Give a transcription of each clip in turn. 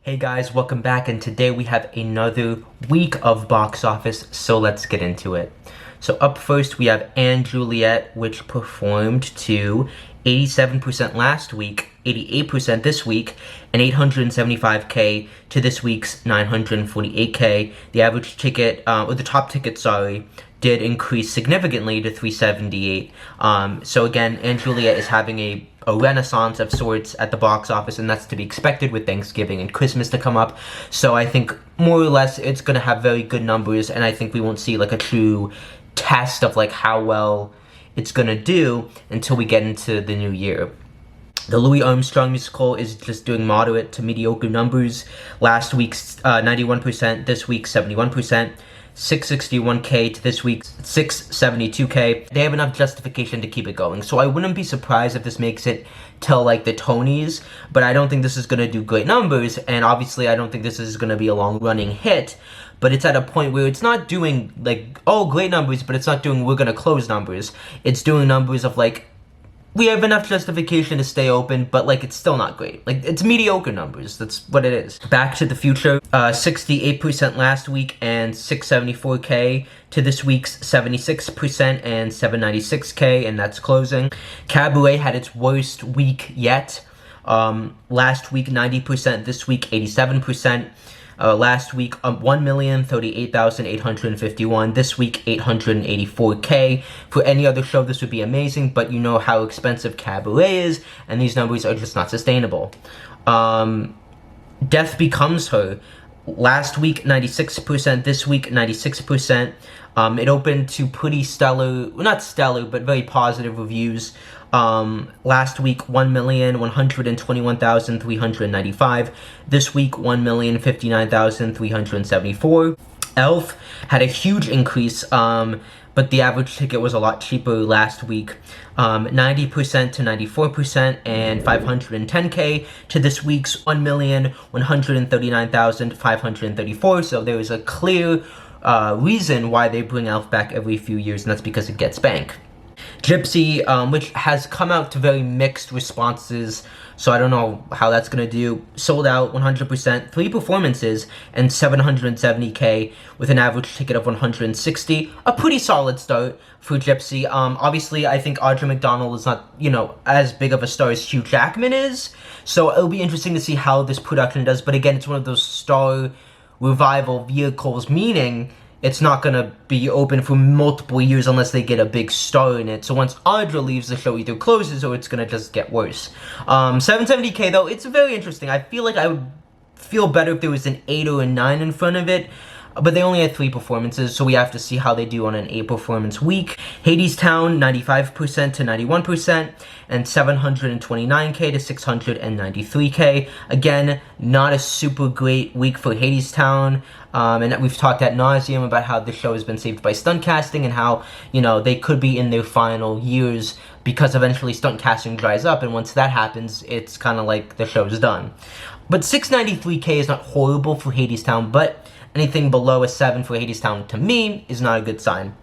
Hey guys, welcome back, and today we have another week of box office, so let's get into it. So up first we have Juliet, which performed to 87% last week, 88% this week, and 875K to this week's 948K. The average ticket, or the top ticket, sorry, did increase significantly to 378. So again, Juliet is having a renaissance of sorts at the box office, and that's to be expected with Thanksgiving and Christmas to come up. So I think more or less it's gonna have very good numbers, and I think we won't see like a true test of like how well it's gonna do until we get into the new year. The Louis Armstrong musical is just doing moderate to mediocre numbers. Last week's 91%, this week 71%. 661K to this week's 672K. They have enough justification to keep it going, so I wouldn't be surprised if this makes it till like the Tonys, but I don't think this is gonna do great numbers, and obviously I don't think this is gonna be a long-running hit, but it's at a point where it's not doing like, oh, great numbers, but it's not doing we're gonna close numbers. It's doing numbers of like, we have enough justification to stay open, but like it's still not great. Like it's mediocre numbers. That's what it is. Back to the Future, 68% last week and 674K to this week's 76% and 796K, and that's closing. Cabaret had its worst week yet. Last week 90%, this week 87%. Last week, 1,038,851. This week, 884K. For any other show, this would be amazing, but you know how expensive Cabaret is, and these numbers are just not sustainable. Death Becomes Her. Last week, 96%. This week, 96%. It opened to pretty stellar, well, not stellar, but very positive reviews. Last week, 1,121,395. This week, 1,059,374. Elf had a huge increase, but the average ticket was a lot cheaper last week. 90% to 94% and 510K to this week's 1,139,534. So there is a clear reason why they bring Elf back every few years, and that's because it gets bank. Gypsy, which has come out to very mixed responses, so I don't know how that's gonna do. Sold out 100%, 3 performances, and 770K with an average ticket of 160. A pretty solid start for Gypsy. Obviously, I think Audra McDonald is not, you know, as big of a star as Hugh Jackman is, so it'll be interesting to see how this production does, but again, it's one of those star revival vehicles, meaning it's not gonna be open for multiple years unless they get a big star in it. So once Audra leaves, the show either closes or it's gonna just get worse. 770K though, it's very interesting. I feel like I would feel better if there was an 8 or a 9 in front of it. But they only had 3 performances, so we have to see how they do on an 8 performance week. Hadestown, 95% to 91%, and 729K to 693K. Again, not a super great week for Hadestown. And we've talked ad nauseum about how the show has been saved by stunt casting and how, you know, they could be in their final years because eventually stunt casting dries up, and once that happens, it's kind of like the show's done. But 693K is not horrible for Hadestown, but anything below a 7 for Hadestown, to me, is not a good sign.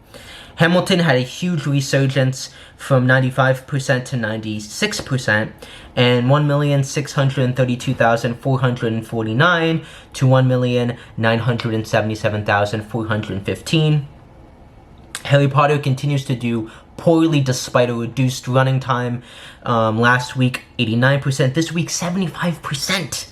Hamilton had a huge resurgence from 95% to 96%, and 1,632,449 to 1,977,415. Harry Potter continues to do poorly despite a reduced running time. Last week, 89%. This week, 75%.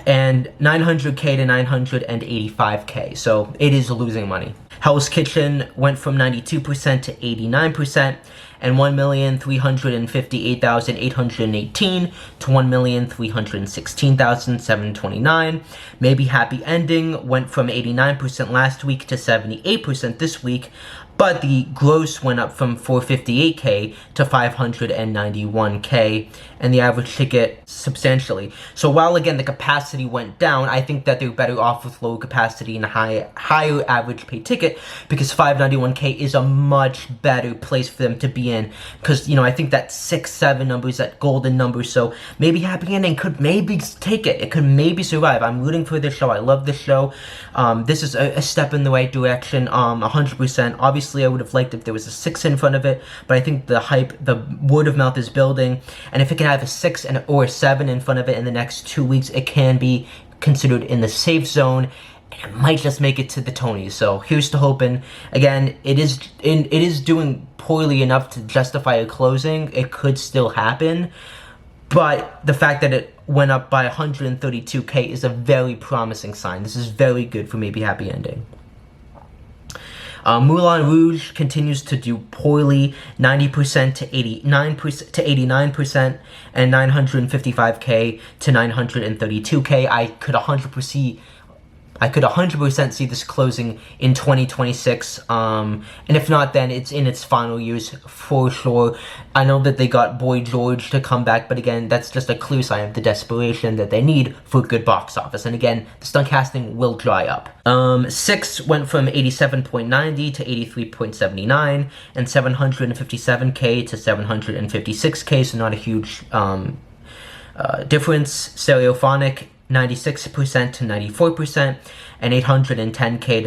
And 900K to 985K, so it is losing money. Hell's Kitchen went from 92% to 89%, and 1,358,818 to 1,316,729. Maybe Happy Ending went from 89% last week to 78% this week, but the gross went up from 458K to 591K, and the average ticket substantially. So while again the capacity went down, I think that they're better off with lower capacity and higher average pay ticket, because 591K is a much better place for them to be in, because, you know, I think that 6-7 number is that golden number, so maybe Happy Ending could maybe take it. It could maybe survive. I'm rooting for this show. I love this show. This is a step in the right direction, 100%. Obviously, Obviously, I would have liked if there was a 6 in front of it, but I think the hype, the word of mouth is building, and if it can have a 6 or a 7 in front of it in the next 2 weeks, it can be considered in the safe zone, and it might just make it to the Tonys. So here's to hoping. Again, it is doing poorly enough to justify a closing. It could still happen, but the fact that it went up by 132K is a very promising sign. This is very good for maybe happy ending. Moulin Rouge continues to do poorly, 90% to 89%, and 955K to 932K. I could 100% see this closing in 2026, and if not, then it's in its final years for sure. I know that they got Boy George to come back, but again, that's just a clear sign of the desperation that they need for good box office, and again, the stunt casting will dry up. 6 went from 87.90 to 83.79, and 757K to 756K, so not a huge difference. Stereophonic, 96% to 94%, and 810K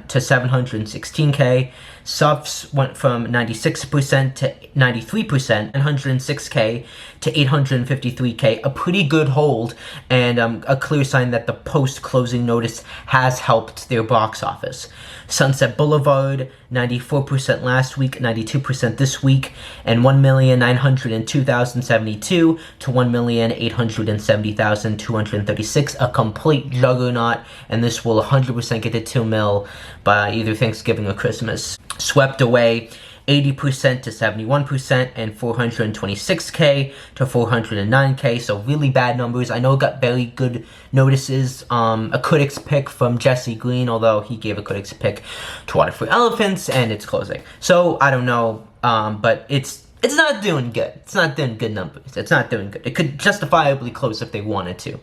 to 716K. Subs went from 96% to 93%, 106K to 853K. A pretty good hold, and a clear sign that the post-closing notice has helped their box office. Sunset Boulevard, 94% last week, 92% this week, and 1,902,072 to 1,870,236. A complete juggernaut, and this will 100% get to 2 mil by either Thanksgiving or Christmas. Swept Away, 80% to 71%, and 426K to 409K, so really bad numbers. I know it got very good notices. A critic's pick from Jesse Green, although he gave a critic's pick to Water for Elephants, and it's closing. So, I don't know, but it's not doing good. It's not doing good numbers. It's not doing good. It could justifiably close if they wanted to.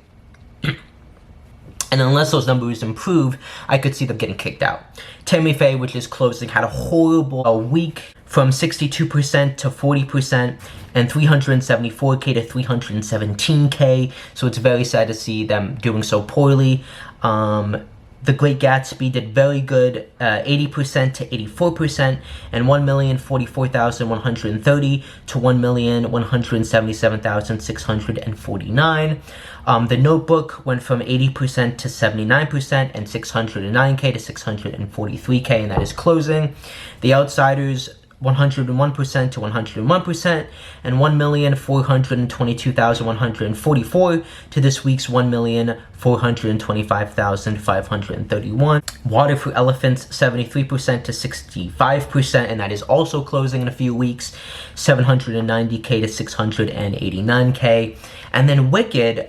And unless those numbers improve, I could see them getting kicked out. Tammy Faye, which is closing, had a horrible week, from 62% to 40%, and 374K to 317K, so it's very sad to see them doing so poorly. The Great Gatsby did very good, 80% to 84%, and 1,044,130 to 1,177,649. The Notebook went from 80% to 79%, and 609K to 643K, and that is closing. The Outsiders, 101% to 101%, and 1,422,144 to this week's 1,425,531. Water for Elephants, 73% to 65%, and that is also closing in a few weeks, 790K to 689K. And then Wicked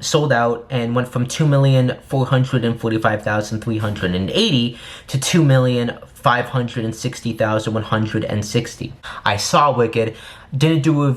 sold out and went from 2,445,380 to 2,560,160. I saw Wicked, didn't do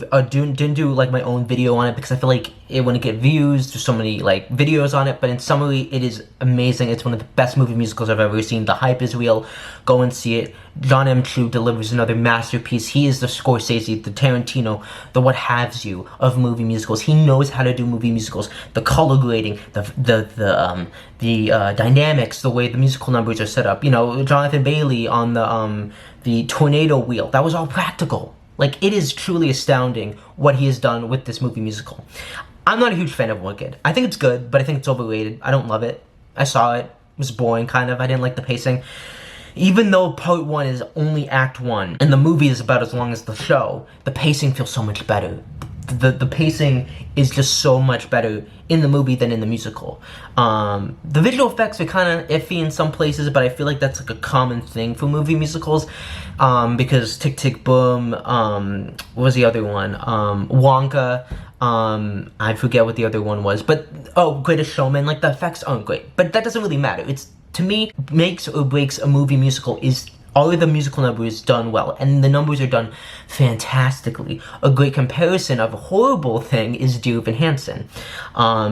like my own video on it because I feel like it wouldn't get views. There's so many like videos on it, but in summary, it is amazing. It's one of the best movie musicals I've ever seen. The hype is real. Go and see it. John M. Chu delivers another masterpiece. He is the Scorsese, the Tarantino, the what haves you of movie musicals. He knows how to do movie musicals. The color grading, the dynamics, the way the musical numbers are set up. You know, Jonathan Bailey on the tornado wheel. That was all practical. Like, it is truly astounding what he has done with this movie musical. I'm not a huge fan of Wicked. I think it's good, but I think it's overrated. I don't love it. I saw it. It was boring, kind of. I didn't like the pacing. Even though part 1 is only act 1, and the movie is about as long as the show, the pacing feels so much better. The pacing is just so much better in the movie than in the musical. The visual effects are kind of iffy in some places, but I feel like that's like a common thing for movie musicals, because Tick Tick Boom, what was the other one? Wonka, I forget what the other one was, but, Greatest Showman, like, the effects aren't great, but that doesn't really matter. It's, to me, makes or breaks a movie musical is all of the musical numbers done well, and the numbers are done fantastically. A great comparison of a horrible thing is Dear Evan Hansen,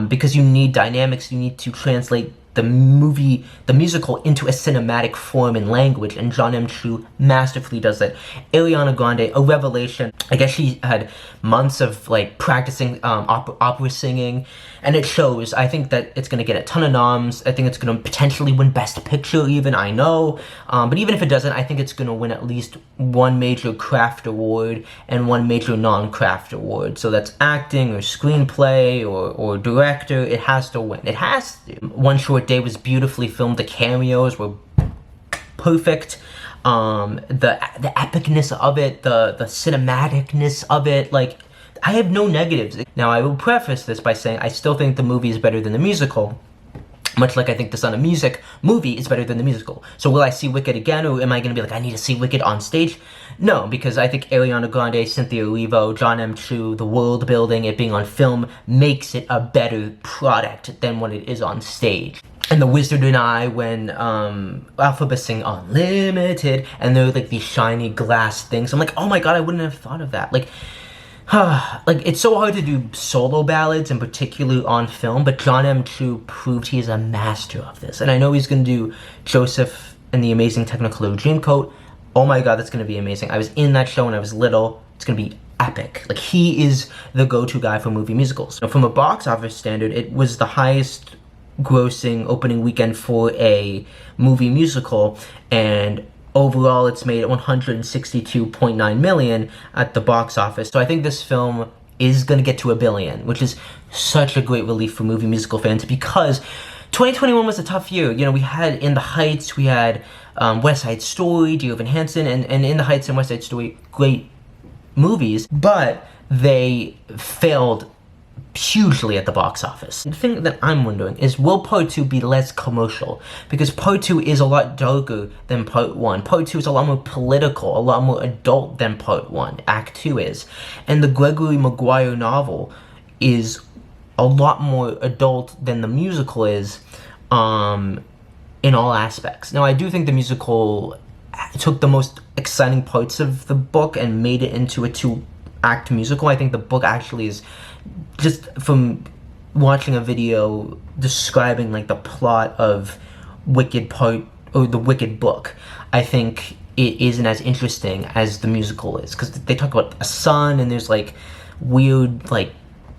because you need dynamics, you need to translate the musical into a cinematic form and language, and John M. Chu masterfully does that. Ariana Grande, a revelation. I guess she had months of like practicing opera singing, and it shows. I think that it's gonna get a ton of noms. I think it's gonna potentially win Best Picture even, I know. But even if it doesn't, I think it's gonna win at least one major craft award and one major non-craft award. So that's acting or screenplay or director. It has to win. It has to. One Short Day was beautifully filmed. The cameos were perfect. The epicness of it, the cinematicness of it, like, I have no negatives. Now, I will preface this by saying I still think the movie is better than the musical, much like I think the Sound of Music movie is better than the musical. So will I see Wicked again, or am I going to be like, I need to see Wicked on stage? No, because I think Ariana Grande, Cynthia Erivo, John M. Chu, the world building, it being on film, makes it a better product than what it is on stage. And The Wizard and I, when Alphabet sing Unlimited, and they're like these shiny glass things, I'm like, oh my god, I wouldn't have thought of that. Like, it's so hard to do solo ballads, in particular on film, but John M. Chu proved he is a master of this. And I know he's going to do Joseph and the Amazing Technicolor Dreamcoat. Oh my god, that's going to be amazing. I was in that show when I was little. It's going to be epic. Like, he is the go-to guy for movie musicals. Now, from a box office standard, it was the highest grossing opening weekend for a movie musical, and overall it's made 162.9 million at the box office. So I think this film is going to get to $1 billion, which is such a great relief for movie musical fans, because 2021 was a tough year. You know, we had In the Heights, we had West Side Story, Dear Evan Hansen, and In the Heights and West Side Story, great movies, but they failed hugely at the box office. The thing that I'm wondering is, will Part 2 be less commercial? Because Part 2 is a lot darker than Part 1. Part 2 is a lot more political, a lot more adult than Part 1. Act 2 is. And the Gregory Maguire novel is a lot more adult than the musical is, in all aspects. Now, I do think the musical took the most exciting parts of the book and made it into a 2-act musical. I think the book actually is, just from watching a video describing like the plot of Wicked part, or the Wicked book, I think it isn't as interesting as the musical is, because they talk about a son and there's like weird like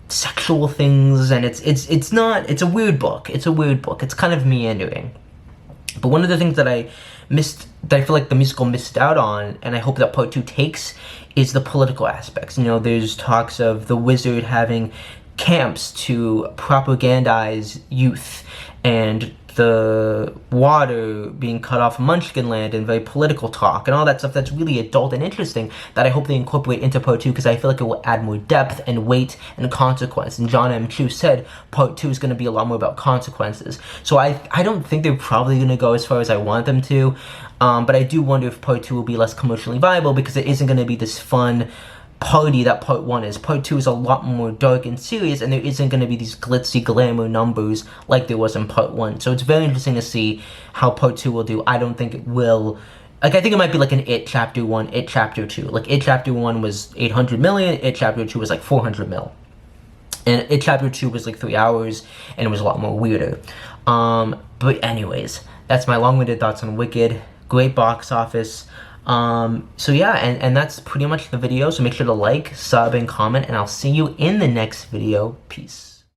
sexual things, and it's a weird book. It's a weird book. It's kind of meandering. But one of the things that I feel like the musical missed out on, and I hope that Part 2 takes, is the political aspects. You know, there's talks of the Wizard having camps to propagandize youth, and the water being cut off Munchkinland, and very political talk, and all that stuff that's really adult and interesting, that I hope they incorporate into Part 2, because I feel like it will add more depth and weight and consequence. And John M. Chu said Part 2 is going to be a lot more about consequences. So I don't think they're probably going to go as far as I want them to, but I do wonder if Part 2 will be less commercially viable, because it isn't going to be this fun party that Part 1 is. Part 2 is a lot more dark and serious, and there isn't going to be these glitzy glamour numbers like there was in Part 1. So it's very interesting to see how Part 2 will do. I don't think it will, like, I think it might be like an It Chapter 1, It Chapter 2. Like, It Chapter 1 was 800 million, It Chapter 2 was like 400 mil. And It Chapter 2 was like 3 hours, and it was a lot more weirder. But anyways, that's my long-winded thoughts on Wicked. Great box office. So yeah, and that's pretty much the video. So make sure to like, sub, and comment, and I'll see you in the next video. Peace.